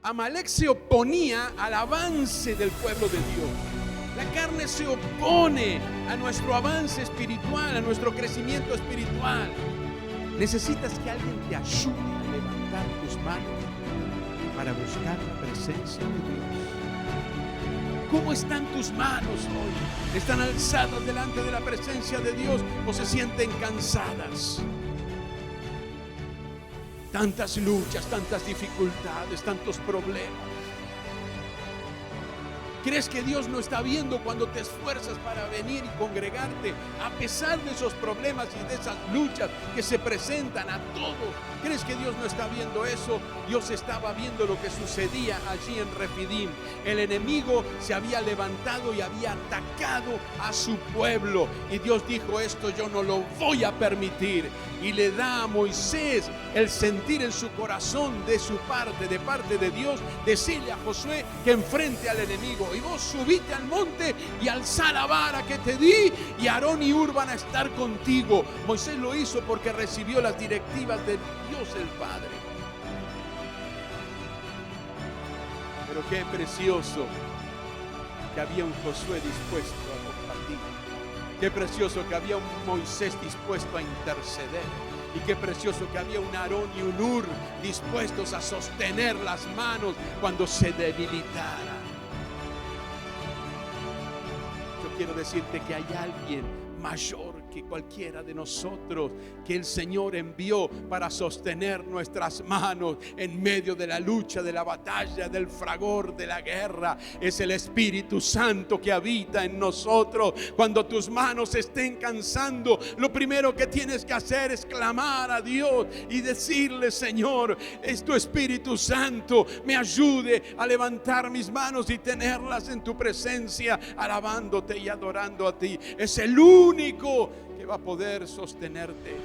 Amalek se oponía al avance del pueblo de Dios. La carne se opone a nuestro avance espiritual, a nuestro crecimiento espiritual. Necesitas que alguien te ayude a levantar tus manos para buscar la presencia de Dios. ¿Cómo están tus manos hoy? ¿Están alzadas delante de la presencia de Dios o se sienten cansadas? Tantas luchas, tantas dificultades, tantos problemas. ¿Crees que Dios no está viendo cuando te esfuerzas para venir y congregarte a pesar de esos problemas y de esas luchas que se presentan a todos? ¿Crees que Dios no está viendo eso? Dios estaba viendo lo que sucedía allí en Refidim. El enemigo se había levantado y había atacado a su pueblo. Y Dios dijo: esto yo no lo voy a permitir. Y le da a Moisés el sentir en su corazón de su parte, de parte de Dios, decirle a Josué que enfrente al enemigo. Y vos subite al monte y alza la vara que te di, y Aarón y Hur van a estar contigo. Moisés lo hizo porque recibió las directivas de Dios el Padre. Pero qué precioso que había un Josué dispuesto a compartir. Qué precioso que había un Moisés dispuesto a interceder. Y qué precioso que había un Aarón y un Hur dispuestos a sostener las manos cuando se debilitara. Yo quiero decirte que hay alguien mayor que cualquiera de nosotros que el Señor envió para sostener nuestras manos en medio de la lucha, de la batalla, del fragor, de la guerra. Es el Espíritu Santo que habita en nosotros. Cuando tus manos estén cansando, lo primero que tienes que hacer es clamar a Dios y decirle: Señor, es tu Espíritu Santo, me ayude a levantar mis manos y tenerlas en tu presencia, alabándote y adorando a ti. Es el único que va a poder sostenerte.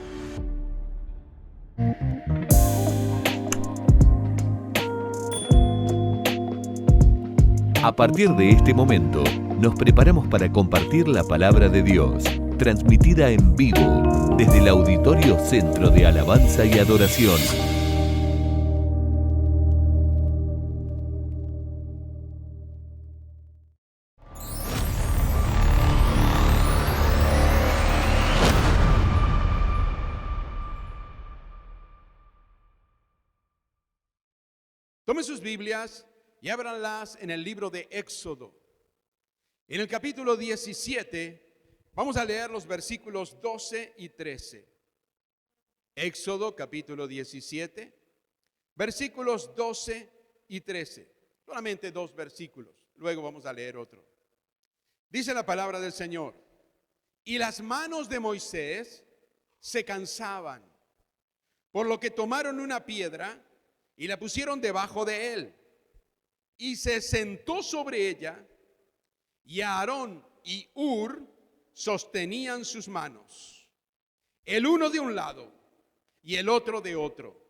A partir de este momento, nos preparamos para compartir la palabra de Dios, transmitida en vivo desde el Auditorio Centro de Alabanza y Adoración. Tomen sus Biblias y ábranlas en el libro de Éxodo. En el capítulo 17 vamos a leer los versículos 12 y 13. Éxodo capítulo 17, versículos 12 y 13. Solamente 2 versículos, luego vamos a leer otro. Dice la palabra del Señor: y las manos de Moisés se cansaban, por lo que tomaron una piedra y la pusieron debajo de él, y se sentó sobre ella, y Aarón y Hur sostenían sus manos, el uno de un lado y el otro de otro.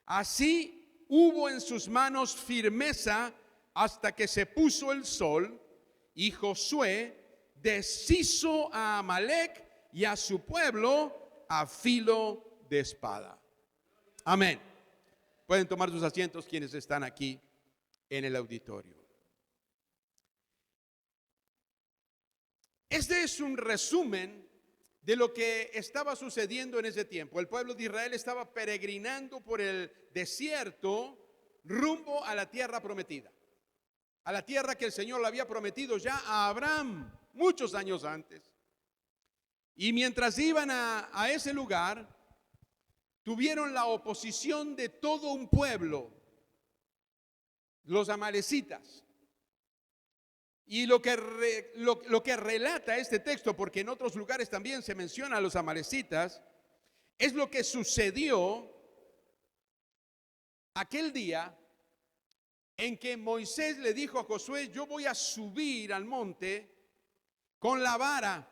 Así hubo en sus manos firmeza hasta que se puso el sol, y Josué deshizo a Amalek y a su pueblo a filo de espada. Amén. Pueden tomar sus asientos quienes están aquí en el auditorio. Este es un resumen de lo que estaba sucediendo en ese tiempo. El pueblo de Israel estaba peregrinando por el desierto rumbo a la tierra prometida, a la tierra que el Señor le había prometido ya a Abraham muchos años antes. Y mientras iban a ese lugar, tuvieron la oposición de todo un pueblo, los amalecitas. Y lo que relata este texto, porque en otros lugares también se menciona a los amalecitas, es lo que sucedió aquel día en que Moisés le dijo a Josué: yo voy a subir al monte con la vara,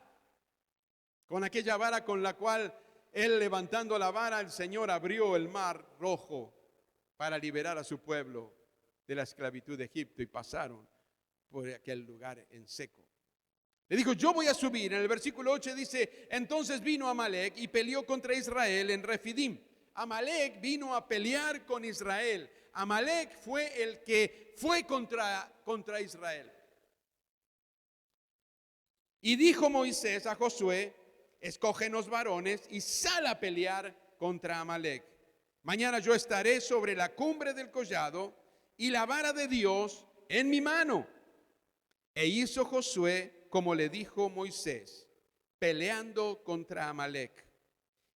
con aquella vara con la cual él, levantando la vara, el Señor abrió el mar rojo para liberar a su pueblo de la esclavitud de Egipto, y pasaron por aquel lugar en seco. Le dijo: yo voy a subir. En el versículo 8 dice: entonces vino Amalek y peleó contra Israel en Refidim. Amalek vino a pelear con Israel. Amalek fue el que fue contra Israel. Y dijo Moisés a Josué: escógenos varones y sal a pelear contra Amalek. Mañana yo estaré sobre la cumbre del collado y la vara de Dios en mi mano. E hizo Josué como le dijo Moisés, peleando contra Amalek.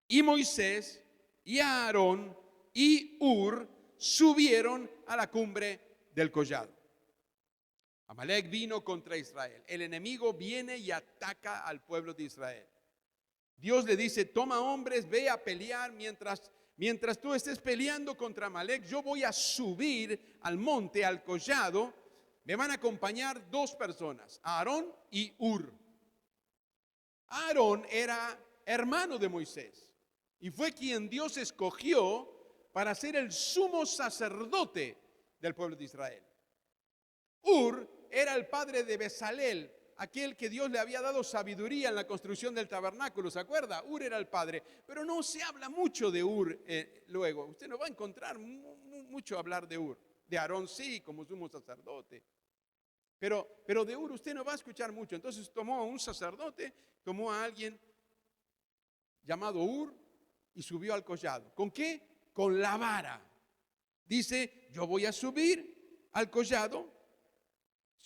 Y Moisés y Aarón y Hur subieron a la cumbre del collado. Amalek vino contra Israel. El enemigo viene y ataca al pueblo de Israel. Dios le dice: toma hombres, ve a pelear. Mientras tú estés peleando contra Amalek, yo voy a subir al monte, al collado. Me van a acompañar dos personas, Aarón y Hur. Aarón era hermano de Moisés y fue quien Dios escogió para ser el sumo sacerdote del pueblo de Israel. Hur era el padre de Bezalel, aquel que Dios le había dado sabiduría en la construcción del tabernáculo, ¿se acuerda? Hur era el padre, pero no se habla mucho de Hur luego. Usted no va a encontrar mucho hablar de Hur. De Aarón sí, como sumo sacerdote. Pero de Hur usted no va a escuchar mucho. Entonces tomó a un sacerdote, tomó a alguien llamado Hur y subió al collado. ¿Con qué? Con la vara. Dice: yo voy a subir al collado,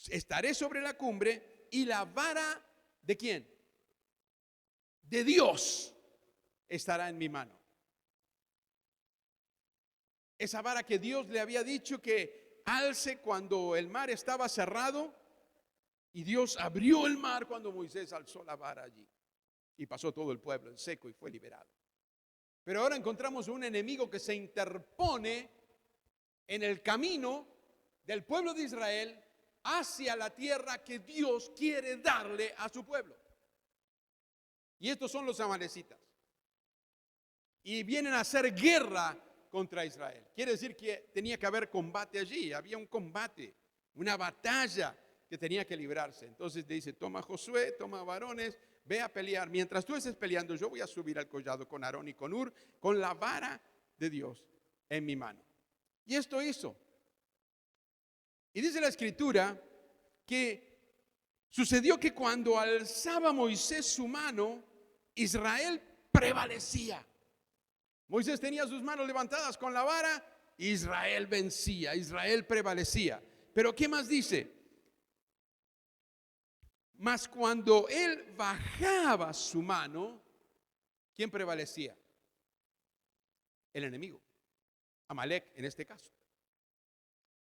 estaré sobre la cumbre y la vara ¿de quién? De Dios estará en mi mano. Esa vara que Dios le había dicho que alce cuando el mar estaba cerrado, y Dios abrió el mar cuando Moisés alzó la vara allí y pasó todo el pueblo en seco y fue liberado. Pero ahora encontramos un enemigo que se interpone en el camino del pueblo de Israel hacia la tierra que Dios quiere darle a su pueblo. Y estos son los amalecitas. Y vienen a hacer guerra contra Israel. Quiere decir que tenía que haber combate allí. Había un combate, una batalla que tenía que librarse. Entonces dice: toma Josué, toma varones, ve a pelear. Mientras tú estés peleando, yo voy a subir al collado con Aarón y con Hur, con la vara de Dios en mi mano. Y esto hizo. Y dice la escritura que sucedió que cuando alzaba Moisés su mano, Israel prevalecía. Moisés tenía sus manos levantadas con la vara, Israel vencía, Israel prevalecía. Pero ¿qué más dice? Mas cuando él bajaba su mano, ¿quién prevalecía? El enemigo, Amalek en este caso.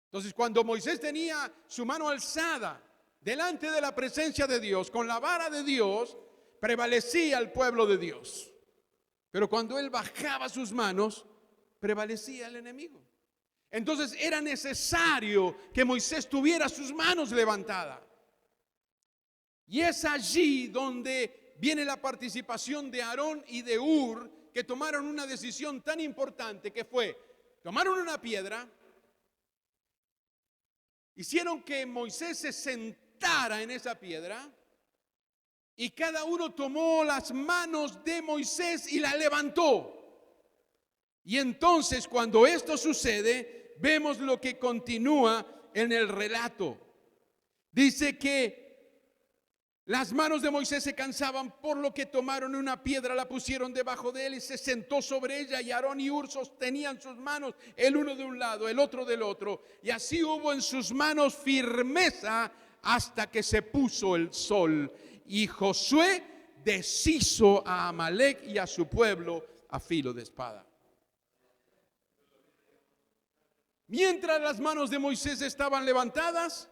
Entonces, cuando Moisés tenía su mano alzada delante de la presencia de Dios, con la vara de Dios, prevalecía el pueblo de Dios. Pero cuando él bajaba sus manos, prevalecía el enemigo. Entonces era necesario que Moisés tuviera sus manos levantadas. Y es allí donde viene la participación de Aarón y de Hur, que tomaron una decisión tan importante, que fue: tomaron una piedra, hicieron que Moisés se sentara en esa piedra, y cada uno tomó las manos de Moisés y la levantó. Y entonces, cuando esto sucede, vemos lo que continúa en el relato. Dice que las manos de Moisés se cansaban, por lo que tomaron una piedra, la pusieron debajo de él y se sentó sobre ella, y Aarón y Hur sostenían sus manos, el uno de un lado, el otro del otro, y así hubo en sus manos firmeza hasta que se puso el sol. Y Josué deshizo a Amalek y a su pueblo a filo de espada. Mientras las manos de Moisés estaban levantadas,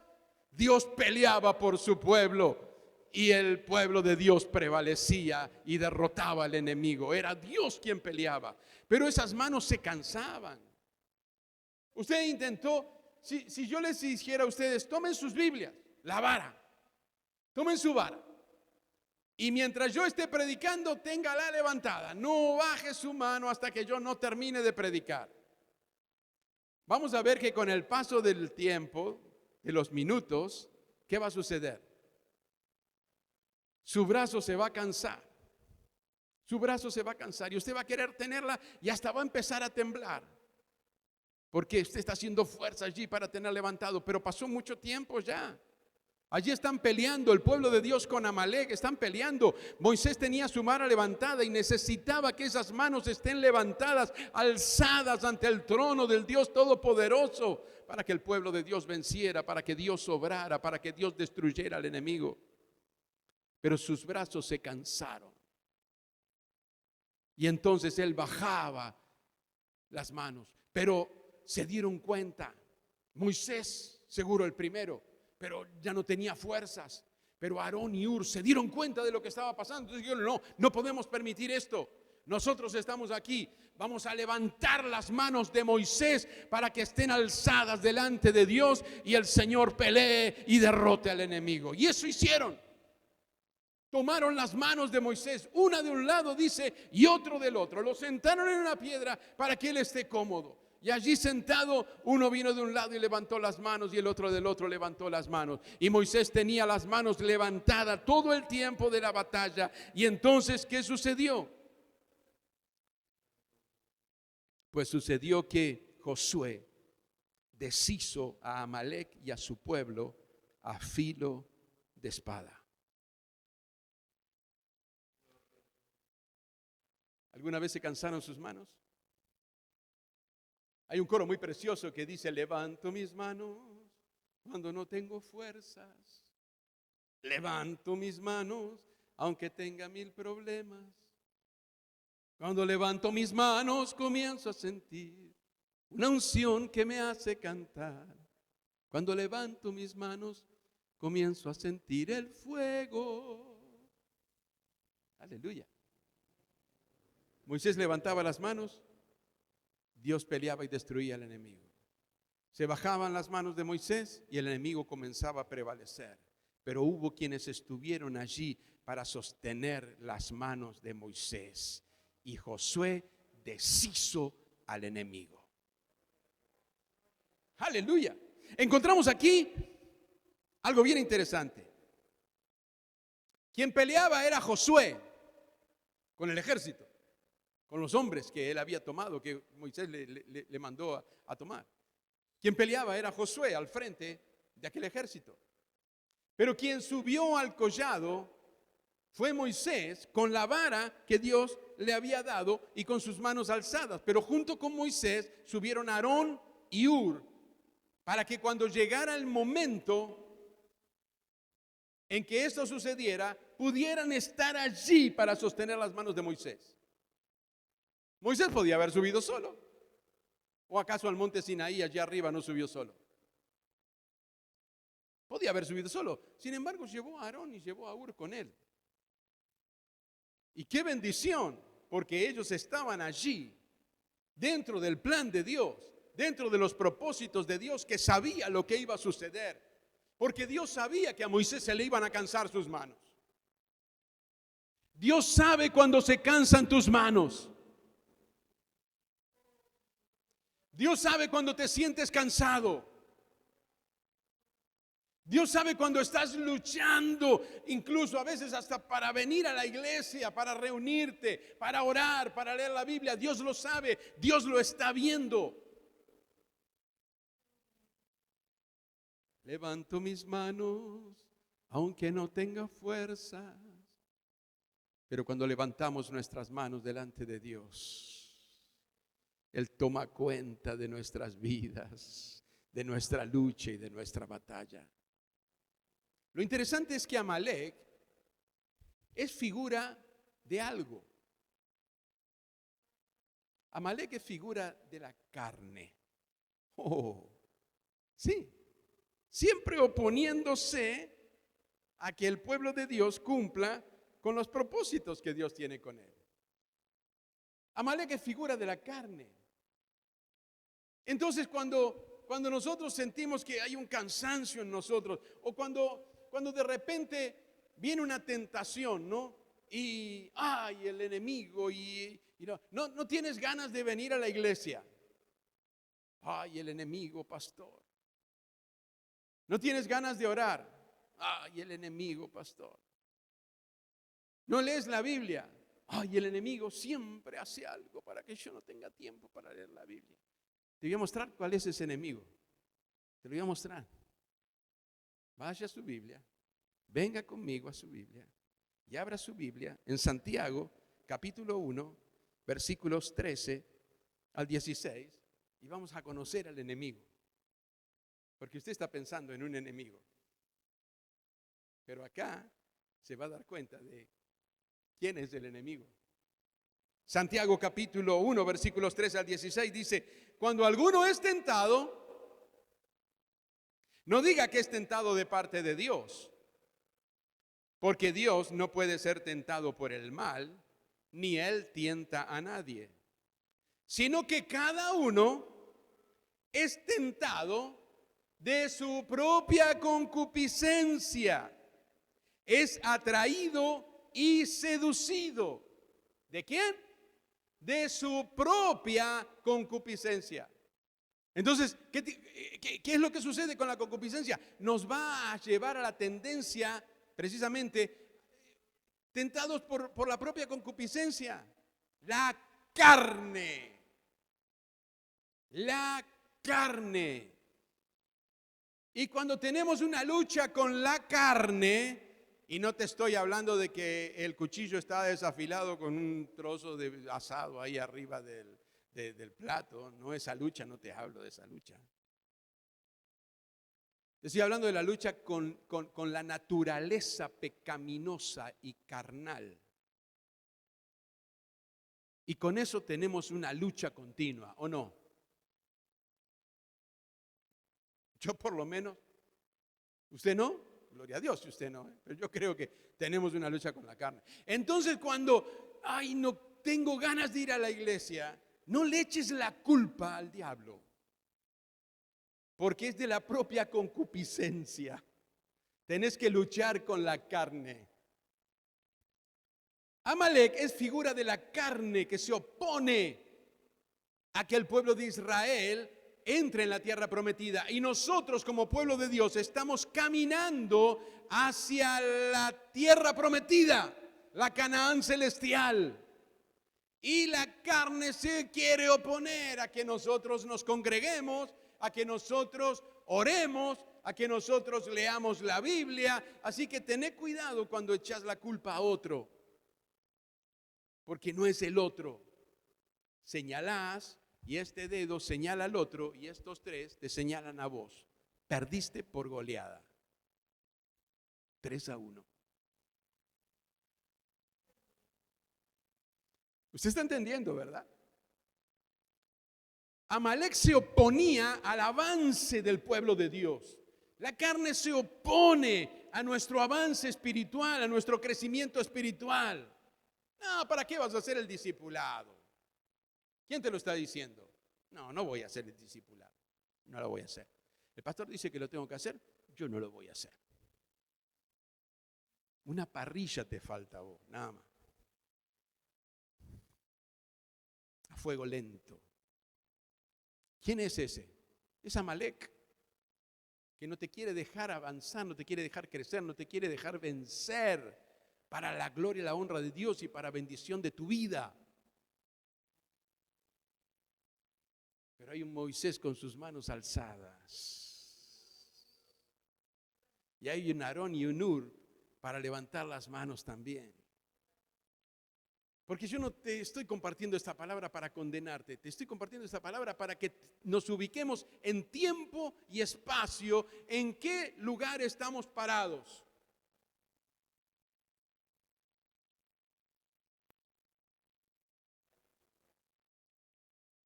Dios peleaba por su pueblo. Y el pueblo de Dios prevalecía y derrotaba al enemigo. Era Dios quien peleaba. Pero esas manos se cansaban. Usted intentó, si yo les dijera a ustedes: tomen sus Biblias, la vara, tomen su vara, y mientras yo esté predicando, téngala levantada, no baje su mano hasta que yo no termine de predicar. Vamos a ver que con el paso del tiempo, de los minutos, ¿qué va a suceder? Su brazo se va a cansar. Su brazo se va a cansar y usted va a querer tenerla y hasta va a empezar a temblar. porque usted está haciendo fuerza allí para tener levantado, pero pasó mucho tiempo ya. Allí están peleando el pueblo de Dios con Amalek, están peleando. Moisés tenía su vara levantada y necesitaba que esas manos estén levantadas, alzadas ante el trono del Dios Todopoderoso, para que el pueblo de Dios venciera, para que Dios obrara, para que Dios destruyera al enemigo. Pero sus brazos se cansaron. Y entonces él bajaba las manos, pero se dieron cuenta, Moisés seguro el primero, pero ya no tenía fuerzas. Pero Aarón y Hur se dieron cuenta de lo que estaba pasando. Entonces dijeron, no podemos permitir esto. Nosotros estamos aquí, vamos a levantar las manos de Moisés para que estén alzadas delante de Dios y el Señor pelee y derrote al enemigo. Y eso hicieron. Tomaron las manos de Moisés, una de un lado dice y otro del otro. Lo sentaron en una piedra para que él esté cómodo. Y allí sentado, uno vino de un lado y levantó las manos y el otro del otro levantó las manos. Y Moisés tenía las manos levantadas todo el tiempo de la batalla. Y entonces, ¿qué sucedió? Pues sucedió que Josué deshizo a Amalek y a su pueblo a filo de espada. ¿Alguna vez se cansaron sus manos? Hay un coro muy precioso que dice: levanto mis manos cuando no tengo fuerzas. Levanto mis manos aunque tenga 1000 problemas. Cuando levanto mis manos comienzo a sentir una unción que me hace cantar. Cuando levanto mis manos comienzo a sentir el fuego. Aleluya. Moisés levantaba las manos, Dios peleaba y destruía al enemigo. Se bajaban las manos de Moisés y el enemigo comenzaba a prevalecer. Pero hubo quienes estuvieron allí para sostener las manos de Moisés. Y Josué deshizo al enemigo. Aleluya. Encontramos aquí algo bien interesante. Quien peleaba era Josué con el ejército, con los hombres que él había tomado, que Moisés le mandó a tomar. Quien peleaba era Josué al frente de aquel ejército. Pero quien subió al collado fue Moisés con la vara que Dios le había dado y con sus manos alzadas. Pero junto con Moisés subieron Aarón y Hur para que cuando llegara el momento en que esto sucediera, pudieran estar allí para sostener las manos de Moisés. Moisés podía haber subido solo. ¿O acaso al monte Sinaí allí arriba no subió solo? Podía haber subido solo. Sin embargo, llevó a Aarón y llevó a Hur con él. Y qué bendición, porque ellos estaban allí, dentro del plan de Dios, dentro de los propósitos de Dios, que sabía lo que iba a suceder. Porque Dios sabía que a Moisés se le iban a cansar sus manos. Dios sabe cuando se cansan tus manos. Dios sabe cuando te sientes cansado. Dios sabe cuando estás luchando, incluso a veces hasta para venir a la iglesia, para reunirte, para orar, para leer la Biblia. Dios lo sabe, Dios lo está viendo. Levanto mis manos, aunque no tenga fuerzas. Pero cuando levantamos nuestras manos delante de Dios, Él toma cuenta de nuestras vidas, de nuestra lucha y de nuestra batalla. Lo interesante es que Amalek es figura de algo. Amalek es figura de la carne. Oh, sí. Siempre oponiéndose a que el pueblo de Dios cumpla con los propósitos que Dios tiene con él. Amalek es figura de la carne. Entonces cuando nosotros sentimos que hay un cansancio en nosotros, o cuando de repente viene una tentación, ¿no? Y el enemigo y no tienes ganas de venir a la iglesia. El enemigo, pastor. No tienes ganas de orar. El enemigo, pastor. No lees la Biblia. El enemigo siempre hace algo para que yo no tenga tiempo para leer la Biblia. Te voy a mostrar cuál es ese enemigo. Te lo voy a mostrar. Vaya a su Biblia, venga conmigo a su Biblia y abra su Biblia en Santiago, capítulo 1, versículos 13 al 16, y vamos a conocer al enemigo. Porque usted está pensando en un enemigo, pero acá se va a dar cuenta de quién es el enemigo. Santiago capítulo 1, versículos 13 al 16 dice: cuando alguno es tentado, no diga que es tentado de parte de Dios, porque Dios no puede ser tentado por el mal, ni Él tienta a nadie, sino que cada uno es tentado de su propia concupiscencia, es atraído y seducido. ¿De quién? De su propia concupiscencia. Entonces, ¿qué es lo que sucede con la concupiscencia? Nos va a llevar a la tendencia, precisamente, tentados por la propia concupiscencia. La carne. La carne. Y cuando tenemos una lucha con la carne, y no te estoy hablando de que el cuchillo está desafilado con un trozo de asado ahí arriba del plato, no, esa lucha, no te hablo de esa lucha. Te estoy hablando de la lucha con la naturaleza pecaminosa y carnal. Y con eso tenemos una lucha continua, ¿o no? Yo por lo menos, usted no, gloria a Dios si usted no, pero yo creo que tenemos una lucha con la carne. Entonces cuando, no tengo ganas de ir a la iglesia, no le eches la culpa al diablo, porque es de la propia concupiscencia. Tenés que luchar con la carne. Amalek es figura de la carne que se opone a que el pueblo de Israel entre en la tierra prometida. Y nosotros como pueblo de Dios estamos caminando hacia la tierra prometida, la Canaán celestial. Y la carne se quiere oponer a que nosotros nos congreguemos, a que nosotros oremos, a que nosotros leamos la Biblia. Así que tené cuidado cuando echas la culpa a otro, porque no es el otro. Señalás y este dedo señala al otro y estos tres te señalan a vos. Perdiste por goleada. 3-1. Usted está entendiendo, ¿verdad? Amalek se oponía al avance del pueblo de Dios. La carne se opone a nuestro avance espiritual, a nuestro crecimiento espiritual. No, ¿para qué vas a hacer el discipulado? ¿Quién te lo está diciendo? No voy a hacer el discipulado. No lo voy a hacer. El pastor dice que lo tengo que hacer, yo no lo voy a hacer. Una parrilla te falta a vos, nada más. A fuego lento. ¿Quién es ese? Es Amalek, que no te quiere dejar avanzar, no te quiere dejar crecer, no te quiere dejar vencer para la gloria y la honra de Dios y para bendición de tu vida. Pero hay un Moisés con sus manos alzadas. Y hay un Aarón y un Hur para levantar las manos también. Porque yo no te estoy compartiendo esta palabra para condenarte, te estoy compartiendo esta palabra para que nos ubiquemos en tiempo y espacio, en qué lugar estamos parados.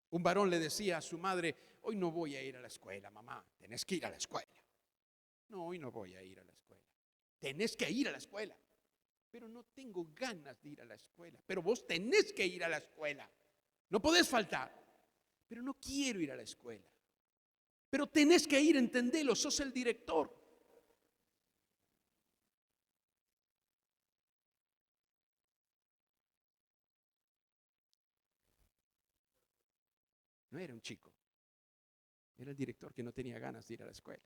Un varón le decía a su madre: hoy no voy a ir a la escuela, mamá, tenés que ir a la escuela. No, hoy no voy a ir a la escuela. Tenés que ir a la escuela. Pero no tengo ganas de ir a la escuela. Pero vos tenés que ir a la escuela. No podés faltar. Pero no quiero ir a la escuela. Pero tenés que ir, entendelo, sos el director. No era un chico. Era el director que no tenía ganas de ir a la escuela.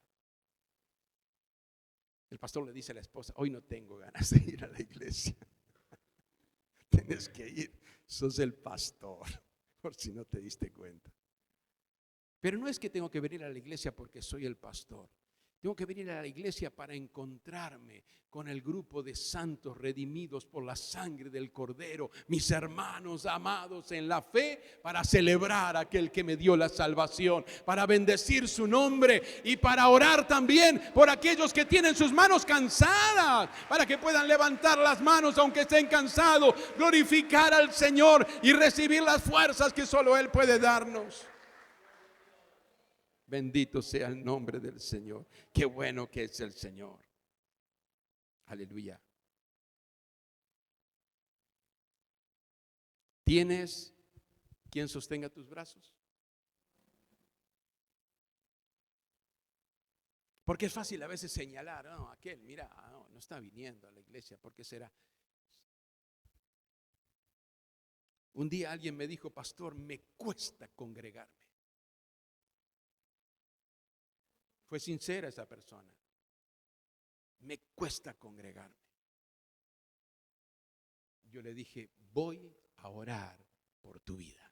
El pastor le dice a la esposa: hoy no tengo ganas de ir a la iglesia. Tienes que ir, sos el pastor, por si no te diste cuenta. Pero no es que tengo que venir a la iglesia porque soy el pastor. Tengo que venir a la iglesia para encontrarme con el grupo de santos redimidos por la sangre del Cordero, mis hermanos amados en la fe, para celebrar a aquel que me dio la salvación, para bendecir su nombre y para orar también por aquellos que tienen sus manos cansadas, para que puedan levantar las manos aunque estén cansados, glorificar al Señor y recibir las fuerzas que solo Él puede darnos. Bendito sea el nombre del Señor. Qué bueno que es el Señor. Aleluya. ¿Tienes quien sostenga tus brazos? Porque es fácil a veces señalar, no, aquel, mira, no está viniendo a la iglesia, ¿por qué será? Un día alguien me dijo, pastor, me cuesta congregarme. Fue sincera esa persona. Me cuesta congregarme. Yo le dije, voy a orar por tu vida.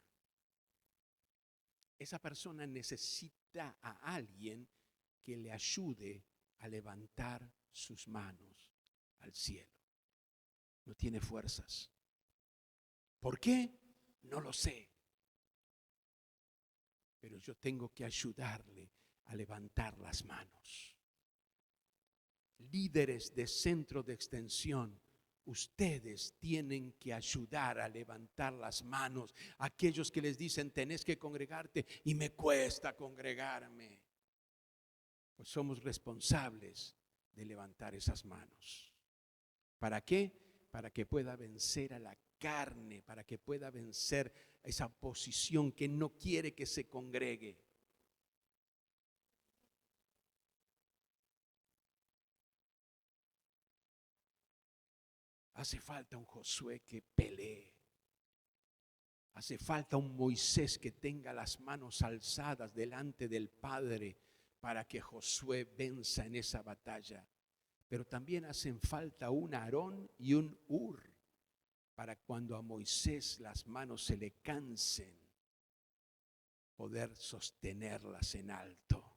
Esa persona necesita a alguien que le ayude a levantar sus manos al cielo. No tiene fuerzas. ¿Por qué? No lo sé. Pero yo tengo que ayudarle a levantar las manos. Líderes de centro de extensión, ustedes tienen que ayudar a levantar las manos a aquellos que les dicen tenés que congregarte y me cuesta congregarme. Pues somos responsables de levantar esas manos. ¿Para qué? Para que pueda vencer a la carne, para que pueda vencer a esa oposición que no quiere que se congregue. Hace falta un Josué que pelee. Hace falta un Moisés que tenga las manos alzadas delante del Padre para que Josué venza en esa batalla. Pero también hacen falta un Aarón y un Hur para cuando a Moisés las manos se le cansen, poder sostenerlas en alto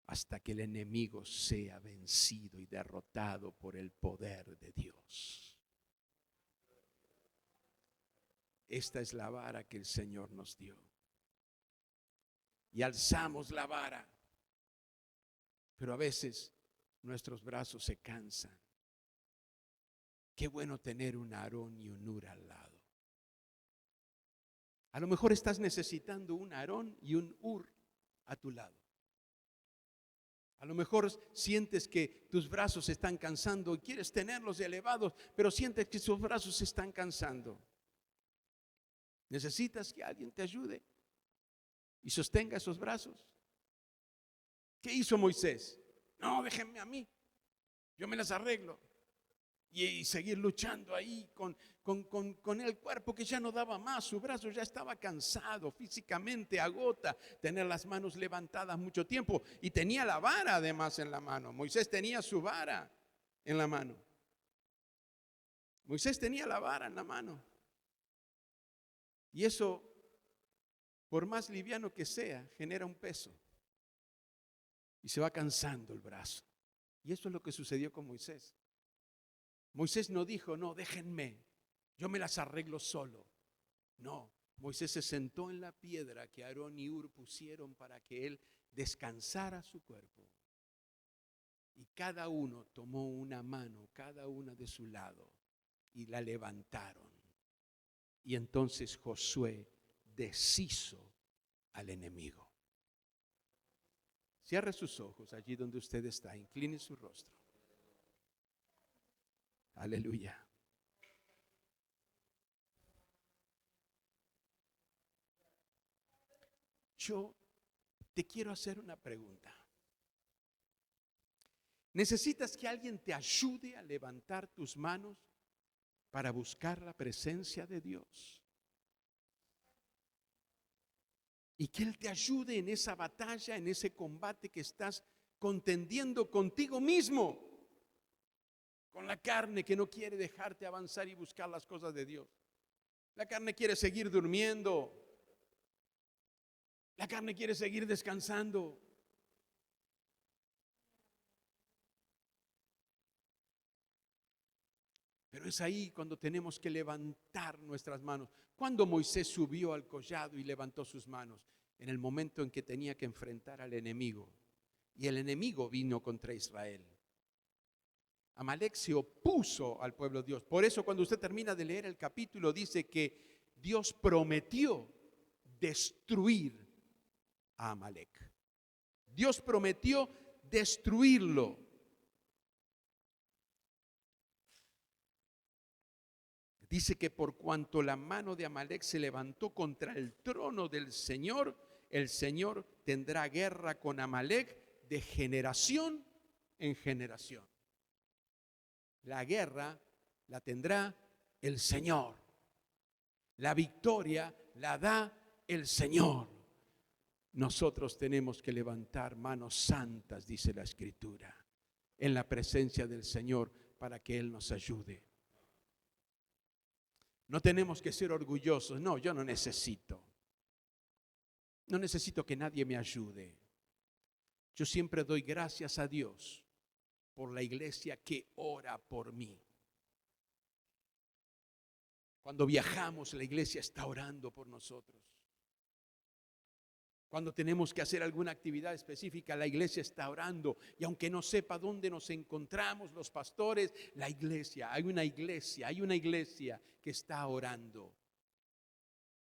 hasta que el enemigo sea vencido y derrotado por el poder de Dios. Esta es la vara que el Señor nos dio. Y alzamos la vara, pero a veces nuestros brazos se cansan. Qué bueno tener un Aarón y un Hur al lado. A lo mejor estás necesitando un Aarón y un Hur a tu lado. A lo mejor sientes que tus brazos se están cansando y quieres tenerlos elevados, pero sientes que tus brazos se están cansando. Necesitas que alguien te ayude y sostenga esos brazos. ¿Qué hizo Moisés? No, déjenme a mí, yo me las arreglo. Y seguir luchando ahí con el cuerpo que ya no daba más, su brazo ya estaba cansado, físicamente agota tener las manos levantadas mucho tiempo. Y tenía la vara además en la mano. Moisés tenía su vara en la mano. Moisés tenía la vara en la mano. Y eso, por más liviano que sea, genera un peso. Y se va cansando el brazo. Y eso es lo que sucedió con Moisés. Moisés no dijo, no, déjenme, yo me las arreglo solo. No, Moisés se sentó en la piedra que Aarón y Hur pusieron para que él descansara su cuerpo. Y cada uno tomó una mano, cada una de su lado, y la levantaron. Y entonces Josué deshizo al enemigo. Cierre sus ojos allí donde usted está, incline su rostro. Aleluya. Yo te quiero hacer una pregunta. ¿Necesitas que alguien te ayude a levantar tus manos para buscar la presencia de Dios? Y que Él te ayude en esa batalla, en ese combate que estás contendiendo contigo mismo. Con la carne que no quiere dejarte avanzar y buscar las cosas de Dios. La carne quiere seguir durmiendo. La carne quiere seguir descansando. Pero es ahí cuando tenemos que levantar nuestras manos. Cuando Moisés subió al collado y levantó sus manos, en el momento en que tenía que enfrentar al enemigo. Y el enemigo vino contra Israel. Amalek se opuso al pueblo de Dios. Por eso cuando usted termina de leer el capítulo, dice que Dios prometió destruir a Amalek. Dios prometió destruirlo. Dice que por cuanto la mano de Amalek se levantó contra el trono del Señor, el Señor tendrá guerra con Amalek de generación en generación. La guerra la tendrá el Señor. La victoria la da el Señor. Nosotros tenemos que levantar manos santas, dice la Escritura, en la presencia del Señor para que Él nos ayude. No tenemos que ser orgullosos. No, yo no necesito. No necesito que nadie me ayude. Yo siempre doy gracias a Dios por la iglesia que ora por mí. Cuando viajamos, la iglesia está orando por nosotros. Cuando tenemos que hacer alguna actividad específica, la iglesia está orando. Y aunque no sepa dónde nos encontramos los pastores, la iglesia, hay una iglesia que está orando.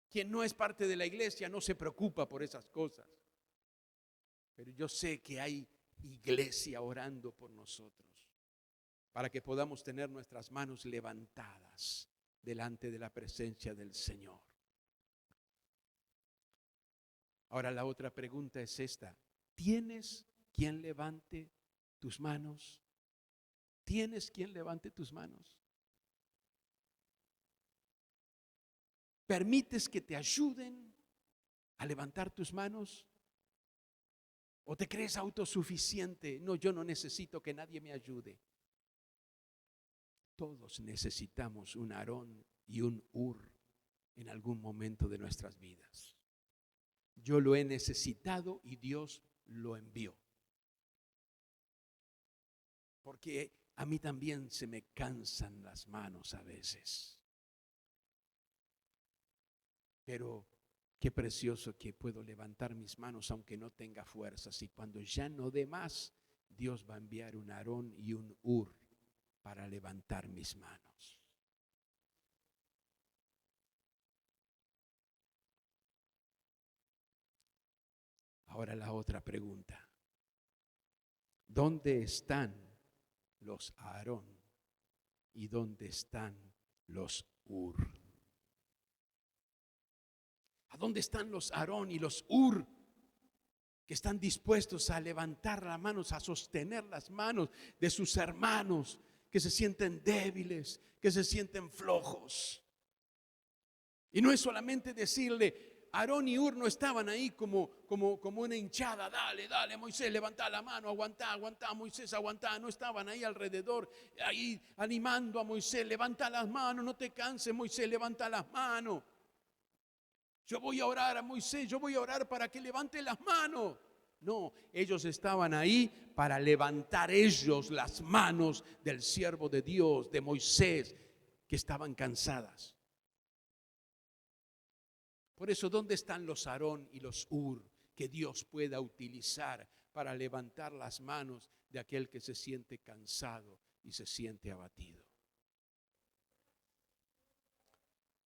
Quien no es parte de la iglesia no se preocupa por esas cosas. Pero yo sé que hay iglesia orando por nosotros, para que podamos tener nuestras manos levantadas delante de la presencia del Señor. Ahora la otra pregunta es esta: ¿tienes quien levante tus manos? ¿Tienes quien levante tus manos? ¿Permites que te ayuden a levantar tus manos? ¿O te crees autosuficiente? No, yo no necesito que nadie me ayude. Todos necesitamos un Aarón y un Hur en algún momento de nuestras vidas. Yo lo he necesitado y Dios lo envió. Porque a mí también se me cansan las manos a veces. Pero qué precioso que puedo levantar mis manos aunque no tenga fuerzas. Y cuando ya no dé más, Dios va a enviar un Aarón y un Hur para levantar mis manos. Ahora la otra pregunta: ¿dónde están los Aarón y dónde están los Hur? ¿A dónde están los Aarón y los Hur que están dispuestos a levantar las manos, a sostener las manos de sus hermanos que se sienten débiles, que se sienten flojos? Y no es solamente decirle, Aarón y Hur no estaban ahí como una hinchada. Dale, Moisés, levanta la mano, aguantá, Moisés, aguantá. No estaban ahí alrededor, ahí animando a Moisés, levanta las manos, no te canses, Moisés, levanta las manos. Yo voy a orar a Moisés, yo voy a orar para que levante las manos. No, ellos estaban ahí para levantar ellos las manos del siervo de Dios, de Moisés, que estaban cansadas. Por eso, ¿dónde están los Aarón y los Hur que Dios pueda utilizar para levantar las manos de aquel que se siente cansado y se siente abatido?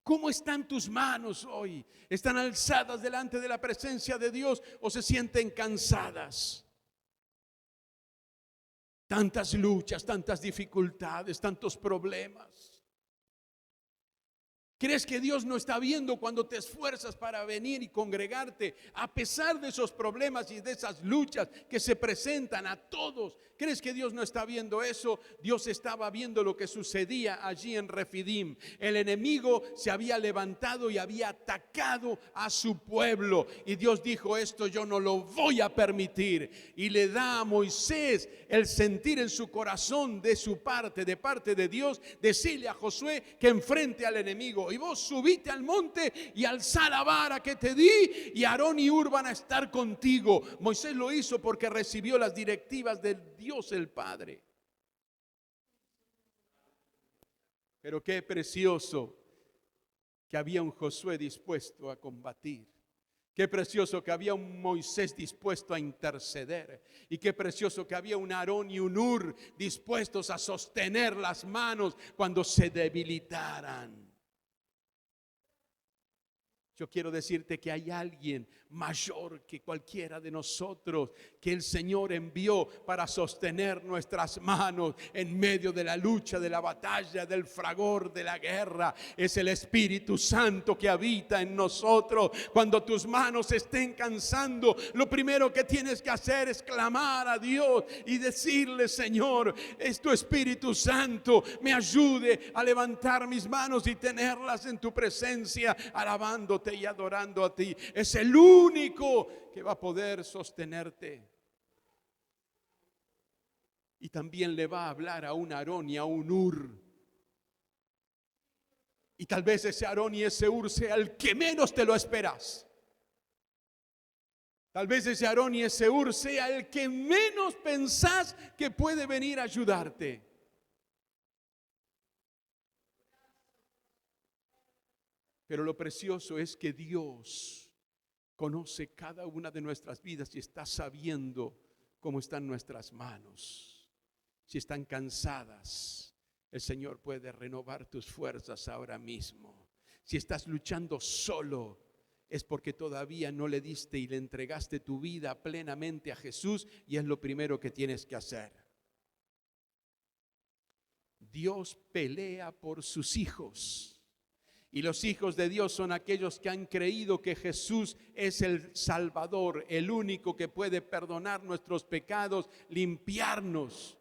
¿Cómo están tus manos hoy? ¿Están alzadas delante de la presencia de Dios o se sienten cansadas? Tantas luchas, tantas dificultades, tantos problemas. ¿Crees que Dios no está viendo cuando te esfuerzas para venir y congregarte a pesar de esos problemas y de esas luchas que se presentan a todos? ¿Crees que Dios no está viendo eso? Dios estaba viendo lo que sucedía allí en Refidim. El enemigo se había levantado y había atacado a su pueblo. Y Dios dijo, esto yo no lo voy a permitir. Y le da a Moisés el sentir en su corazón de su parte, de parte de Dios, decirle a Josué que enfrente al enemigo. dijo, y vos subite al monte y alzá la vara que te di, y Aarón y Hur van a estar contigo. Moisés lo hizo porque recibió las directivas de Dios el Padre. Pero qué precioso que había un Josué dispuesto a combatir. Qué precioso que había un Moisés dispuesto a interceder. Y qué precioso que había un Aarón y un Hur dispuestos a sostener las manos cuando se debilitaran. Yo quiero decirte que hay alguien mayor que cualquiera de nosotros que el Señor envió para sostener nuestras manos en medio de la lucha, de la batalla, del fragor, de la guerra. Es el Espíritu Santo que habita en nosotros. Cuando tus manos se estén cansando, lo primero que tienes que hacer es clamar a Dios y decirle: Señor, es tu Espíritu Santo, me ayude a levantar mis manos y tenerlas en tu presencia, alabándote y adorando a ti. Es el único que va a poder sostenerte. Y también le va a hablar a un Aarón y a un Hur. Y tal vez ese Aarón y ese Hur sea el que menos te lo esperas. Tal vez ese Aarón y ese Hur sea el que menos pensás que puede venir a ayudarte. Pero lo precioso es que Dios conoce cada una de nuestras vidas y está sabiendo cómo están nuestras manos. Si están cansadas, el Señor puede renovar tus fuerzas ahora mismo. Si estás luchando solo, es porque todavía no le diste y le entregaste tu vida plenamente a Jesús, y es lo primero que tienes que hacer. Dios pelea por sus hijos. Y los hijos de Dios son aquellos que han creído que Jesús es el Salvador, el único que puede perdonar nuestros pecados, limpiarnos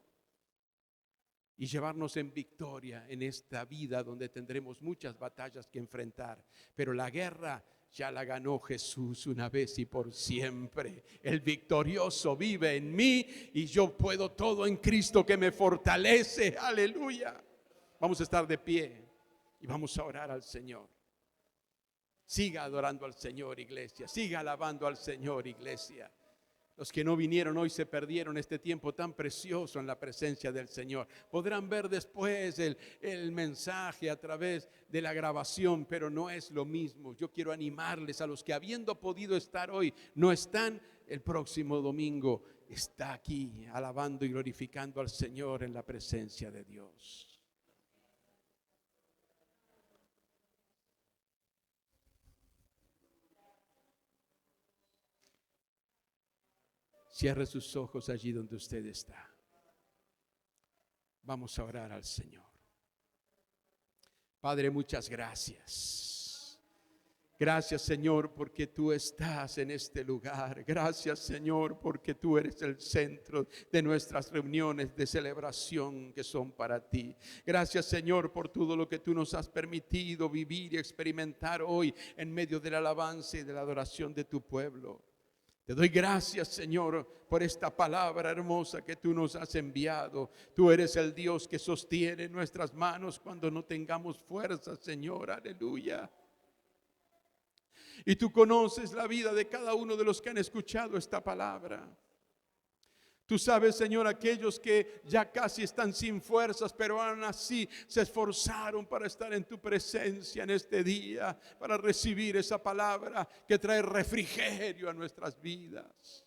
y llevarnos en victoria en esta vida donde tendremos muchas batallas que enfrentar. Pero la guerra ya la ganó Jesús una vez y por siempre. El victorioso vive en mí y yo puedo todo en Cristo que me fortalece. Aleluya. Vamos a estar de pie y vamos a orar al Señor. Siga adorando al Señor, iglesia. Siga alabando al Señor, iglesia. Los que no vinieron hoy se perdieron este tiempo tan precioso en la presencia del Señor. Podrán ver después el mensaje a través de la grabación, pero no es lo mismo. Yo quiero animarles a los que, habiendo podido estar hoy, no están. El próximo domingo está aquí alabando y glorificando al Señor en la presencia de Dios. Cierre sus ojos allí donde usted está. Vamos a orar al Señor. Padre, muchas gracias. Gracias, Señor, porque tú estás en este lugar. Gracias, Señor, porque tú eres el centro de nuestras reuniones de celebración que son para ti. Gracias, Señor, por todo lo que tú nos has permitido vivir y experimentar hoy en medio de la alabanza y de la adoración de tu pueblo. Te doy gracias, Señor, por esta palabra hermosa que tú nos has enviado. Tú eres el Dios que sostiene nuestras manos cuando no tengamos fuerza, Señor. Aleluya. Y tú conoces la vida de cada uno de los que han escuchado esta palabra. Tú sabes, Señor, aquellos que ya casi están sin fuerzas, pero aún así se esforzaron para estar en tu presencia en este día, para recibir esa palabra que trae refrigerio a nuestras vidas.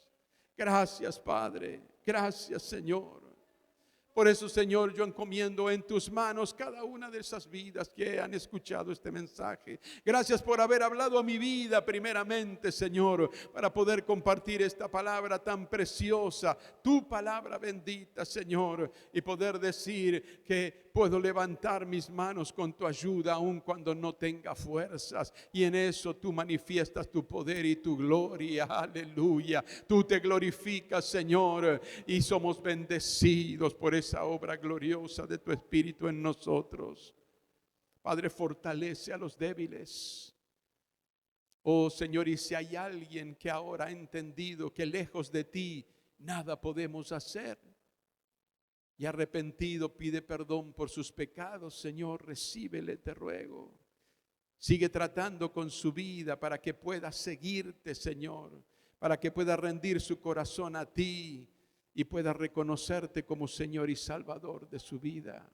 Gracias, Padre. Gracias, Señor. Por eso, Señor, yo encomiendo en tus manos cada una de esas vidas que han escuchado este mensaje. Gracias por haber hablado a mi vida primeramente, Señor, para poder compartir esta palabra tan preciosa, tu palabra bendita, Señor, y poder decir que puedo levantar mis manos con tu ayuda aun cuando no tenga fuerzas. Y en eso tú manifiestas tu poder y tu gloria. Aleluya. Tú te glorificas, Señor, y somos bendecidos por esa obra gloriosa de tu Espíritu en nosotros. Padre, fortalece a los débiles. Oh Señor, y si hay alguien que ahora ha entendido que lejos de ti nada podemos hacer, y arrepentido pide perdón por sus pecados, Señor, recíbele, te ruego. Sigue tratando con su vida para que pueda seguirte, Señor, para que pueda rendir su corazón a ti y pueda reconocerte como Señor y Salvador de su vida.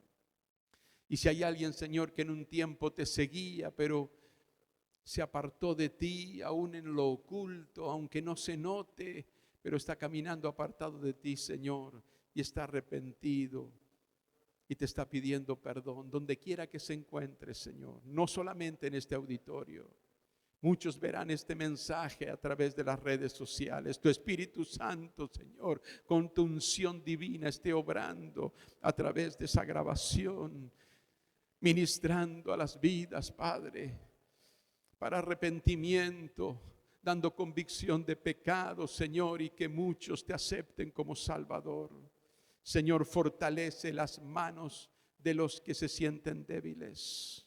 Y si hay alguien, Señor, que en un tiempo te seguía, pero se apartó de ti, aún en lo oculto, aunque no se note, pero está caminando apartado de ti, Señor, y está arrepentido y te está pidiendo perdón, donde quiera que se encuentre, Señor, no solamente en este auditorio. Muchos verán este mensaje a través de las redes sociales. Tu Espíritu Santo, Señor, con tu unción divina esté obrando a través de esa grabación, ministrando a las vidas, Padre, para arrepentimiento, dando convicción de pecado, Señor, y que muchos te acepten como Salvador. Señor, fortalece las manos de los que se sienten débiles.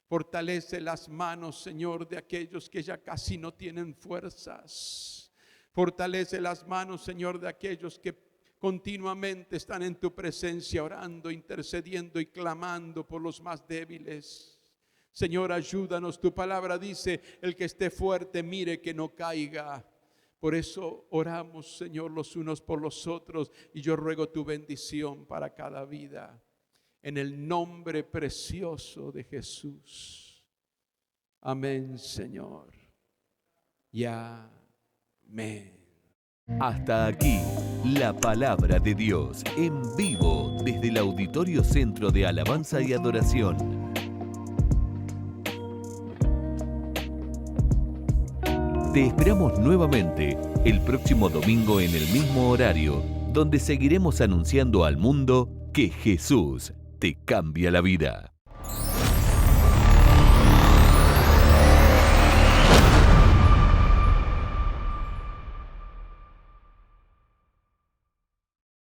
Fortalece las manos, Señor, de aquellos que ya casi no tienen fuerzas. Fortalece las manos, Señor, de aquellos que continuamente están en tu presencia orando, intercediendo y clamando por los más débiles. Señor, ayúdanos. Tu palabra dice, el que esté fuerte mire que no caiga. Por eso oramos, Señor, los unos por los otros, y yo ruego tu bendición para cada vida. En el nombre precioso de Jesús. Amén, Señor. Y amén. Hasta aquí, la palabra de Dios en vivo desde el Auditorio Centro de Alabanza y Adoración. Te esperamos nuevamente el próximo domingo en el mismo horario, donde seguiremos anunciando al mundo que Jesús te cambia la vida.